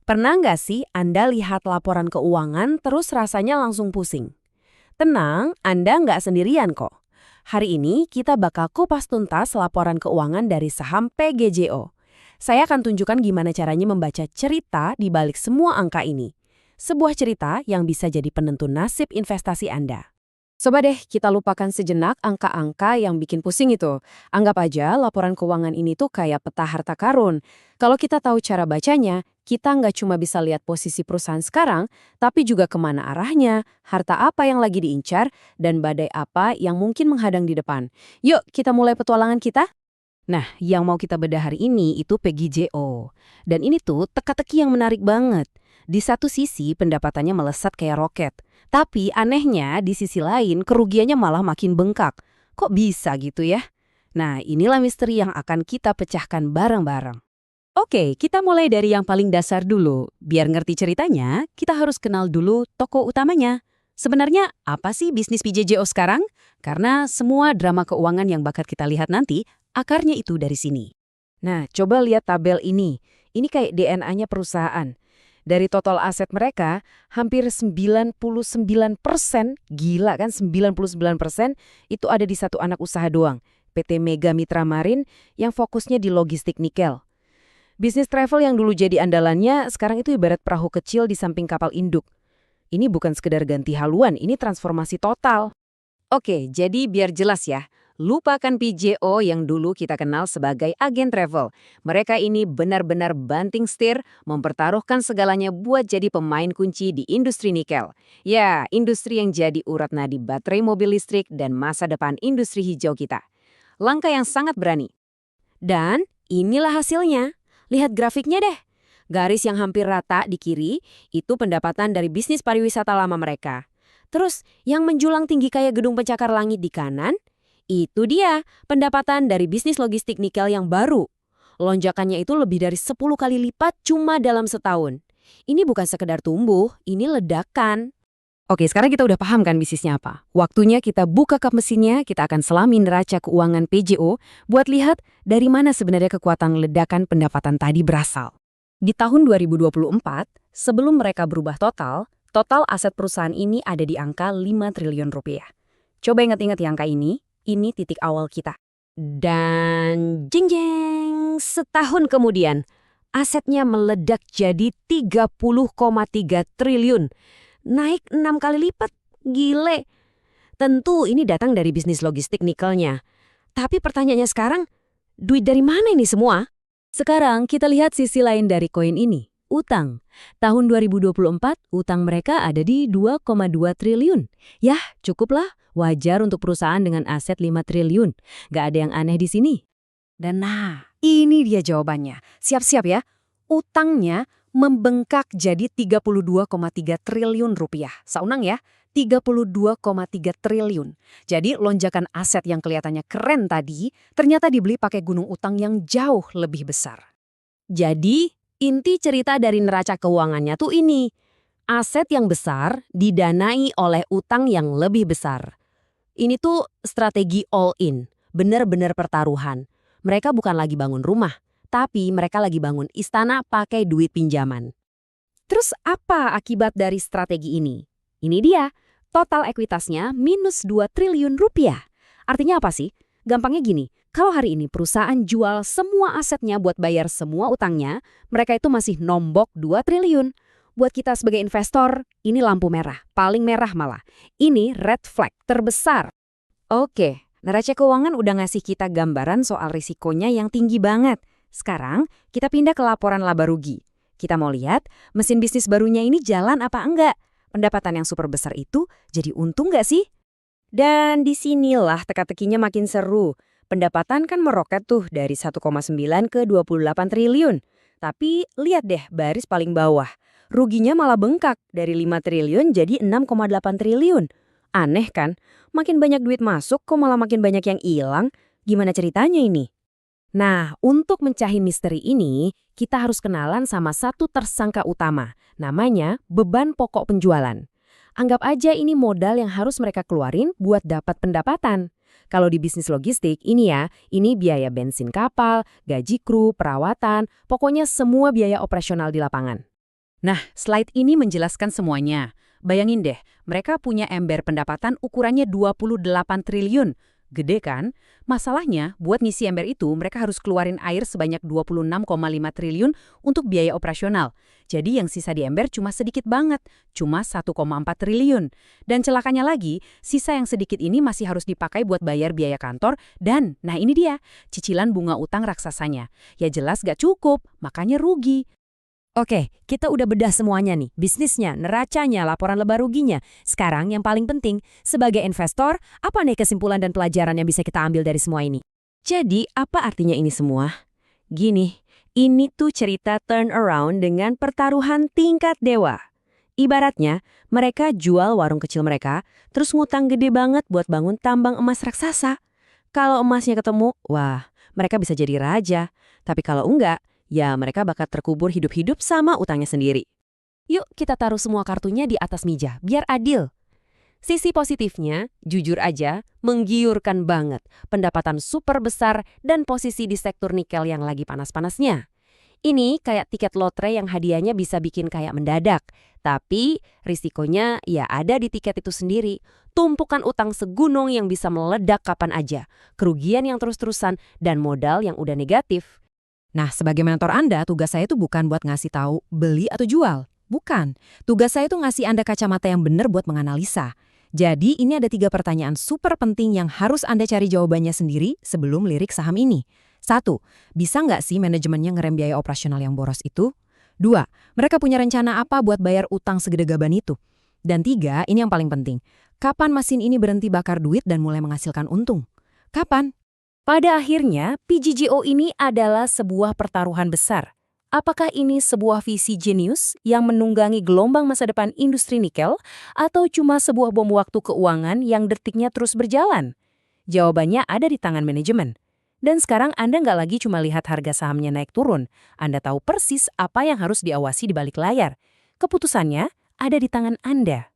Pernah nggak sih Anda lihat laporan keuangan terus rasanya langsung pusing? Tenang, Anda nggak sendirian kok. Hari ini kita bakal kupas tuntas laporan keuangan dari saham PGJO. Saya akan tunjukkan gimana caranya membaca cerita di balik semua angka ini. Sebuah cerita yang bisa jadi penentu nasib investasi Anda. Coba deh kita lupakan sejenak angka-angka yang bikin pusing itu. Anggap aja laporan keuangan ini tuh kayak peta harta karun. Kalau kita tahu cara bacanya, kita nggak cuma bisa lihat posisi perusahaan sekarang, tapi juga kemana arahnya, harta apa yang lagi diincar, dan badai apa yang mungkin menghadang di depan. Yuk, kita mulai petualangan kita? Nah, yang mau kita bedah hari ini itu PGJO. Dan ini tuh teka-teki yang menarik banget. Di satu sisi pendapatannya melesat kayak roket. Tapi anehnya di sisi lain kerugiannya malah makin bengkak. Kok bisa gitu ya? Nah, inilah misteri yang akan kita pecahkan bareng-bareng. Oke, kita mulai dari yang paling dasar dulu. Biar ngerti ceritanya, kita harus kenal dulu tokoh utamanya. Sebenarnya apa sih bisnis PJJO sekarang? Karena semua drama keuangan yang bakal kita lihat nanti, akarnya itu dari sini. Nah, coba lihat tabel ini. Ini kayak DNA-nya perusahaan. Dari total aset mereka, hampir 99%, gila kan 99%, itu ada di satu anak usaha doang, PT Mega Mitra Marin yang fokusnya di logistik nikel. Bisnis travel yang dulu jadi andalannya, sekarang itu ibarat perahu kecil di samping kapal induk. Ini bukan sekedar ganti haluan, ini transformasi total. Oke, jadi biar jelas ya. Lupakan PJO yang dulu kita kenal sebagai agen travel. Mereka ini benar-benar banting setir, mempertaruhkan segalanya buat jadi pemain kunci di industri nikel. Ya, industri yang jadi urat nadi baterai mobil listrik dan masa depan industri hijau kita. Langkah yang sangat berani. Dan inilah hasilnya. Lihat grafiknya deh. Garis yang hampir rata di kiri, itu pendapatan dari bisnis pariwisata lama mereka. Terus, yang menjulang tinggi kayak gedung pencakar langit di kanan, itu dia pendapatan dari bisnis logistik nikel yang baru. Lonjakannya itu lebih dari 10 kali lipat cuma dalam setahun. Ini bukan sekedar tumbuh, ini ledakan. Oke, sekarang kita udah paham kan bisnisnya apa. Waktunya kita buka kap mesinnya, kita akan selami neraca keuangan PJO buat lihat dari mana sebenarnya kekuatan ledakan pendapatan tadi berasal. Di tahun 2024, sebelum mereka berubah total aset perusahaan ini ada di angka 5 triliun rupiah. Coba ingat-ingat ya angka ini titik awal kita. Dan jeng-jeng, setahun kemudian, asetnya meledak jadi 30,3 triliun. Naik 6 kali lipat, gile. Tentu ini datang dari bisnis logistik nikelnya. Tapi pertanyaannya sekarang, duit dari mana ini semua? Sekarang kita lihat sisi lain dari koin ini, utang. Tahun 2024, utang mereka ada di 2,2 triliun. Yah, cukuplah, wajar untuk perusahaan dengan aset 5 triliun. Gak ada yang aneh di sini. Dan nah, ini dia jawabannya. Siap-siap ya, utangnya membengkak jadi 32,3 triliun rupiah. Saunang ya, 32,3 triliun. Jadi lonjakan aset yang kelihatannya keren tadi, ternyata dibeli pakai gunung utang yang jauh lebih besar. Jadi, inti cerita dari neraca keuangannya tuh ini. Aset yang besar didanai oleh utang yang lebih besar. Ini tuh strategi all in, bener-bener pertaruhan. Mereka bukan lagi bangun rumah, tapi mereka lagi bangun istana pakai duit pinjaman. Terus apa akibat dari strategi ini? Ini dia, total ekuitasnya minus 2 triliun rupiah. Artinya apa sih? Gampangnya gini, kalau hari ini perusahaan jual semua asetnya buat bayar semua utangnya, mereka itu masih nombok 2 triliun. Buat kita sebagai investor, ini lampu merah, paling merah malah. Ini red flag terbesar. Oke, neraca keuangan udah ngasih kita gambaran soal risikonya yang tinggi banget. Sekarang, kita pindah ke laporan laba rugi. Kita mau lihat, mesin bisnis barunya ini jalan apa enggak? Pendapatan yang super besar itu jadi untung nggak sih? Dan disinilah teka-tekinya makin seru. Pendapatan kan meroket tuh dari 1,9 ke 28 triliun. Tapi lihat deh baris paling bawah. Ruginya malah bengkak dari 5 triliun jadi 6,8 triliun. Aneh kan? Makin banyak duit masuk kok malah makin banyak yang hilang. Gimana ceritanya ini? Nah, untuk mencahi misteri ini, kita harus kenalan sama satu tersangka utama. Namanya beban pokok penjualan. Anggap aja ini modal yang harus mereka keluarin buat dapat pendapatan. Kalau di bisnis logistik, ini biaya bensin kapal, gaji kru, perawatan, pokoknya semua biaya operasional di lapangan. Nah, slide ini menjelaskan semuanya. Bayangin deh, mereka punya ember pendapatan ukurannya 28 triliun. Gede kan? Masalahnya, buat ngisi ember itu, mereka harus keluarin air sebanyak 26,5 triliun untuk biaya operasional. Jadi yang sisa di ember cuma sedikit banget, cuma 1,4 triliun. Dan celakanya lagi, sisa yang sedikit ini masih harus dipakai buat bayar biaya kantor dan, nah ini dia, cicilan bunga utang raksasanya. Ya jelas gak cukup, makanya rugi. Oke, kita udah bedah semuanya nih. Bisnisnya, neracanya, laporan laba ruginya. Sekarang yang paling penting, sebagai investor, apa nih kesimpulan dan pelajaran yang bisa kita ambil dari semua ini? Jadi, apa artinya ini semua? Gini, ini tuh cerita turnaround dengan pertaruhan tingkat dewa. Ibaratnya, mereka jual warung kecil mereka, terus ngutang gede banget buat bangun tambang emas raksasa. Kalau emasnya ketemu, wah, mereka bisa jadi raja. Tapi kalau enggak, ya mereka bakal terkubur hidup-hidup sama utangnya sendiri. Yuk kita taruh semua kartunya di atas meja, biar adil. Sisi positifnya, jujur aja, menggiurkan banget. Pendapatan super besar dan posisi di sektor nikel yang lagi panas-panasnya. Ini kayak tiket lotre yang hadiahnya bisa bikin kayak mendadak. Tapi risikonya ya ada di tiket itu sendiri. Tumpukan utang segunung yang bisa meledak kapan aja. Kerugian yang terus-terusan dan modal yang udah negatif. Nah, sebagai mentor Anda, tugas saya itu bukan buat ngasih tahu beli atau jual. Bukan. Tugas saya itu ngasih Anda kacamata yang benar buat menganalisa. Jadi, ini ada 3 pertanyaan super penting yang harus Anda cari jawabannya sendiri sebelum lirik saham ini. 1. Bisa nggak sih manajemennya ngerem biaya operasional yang boros itu? 2. Mereka punya rencana apa buat bayar utang segede gaban itu? Dan 3, ini yang paling penting. Kapan mesin ini berhenti bakar duit dan mulai menghasilkan untung? Kapan? Pada akhirnya, PGGO ini adalah sebuah pertaruhan besar. Apakah ini sebuah visi jenius yang menunggangi gelombang masa depan industri nikel atau cuma sebuah bom waktu keuangan yang detiknya terus berjalan? Jawabannya ada di tangan manajemen. Dan sekarang Anda nggak lagi cuma lihat harga sahamnya naik turun. Anda tahu persis apa yang harus diawasi di balik layar. Keputusannya ada di tangan Anda.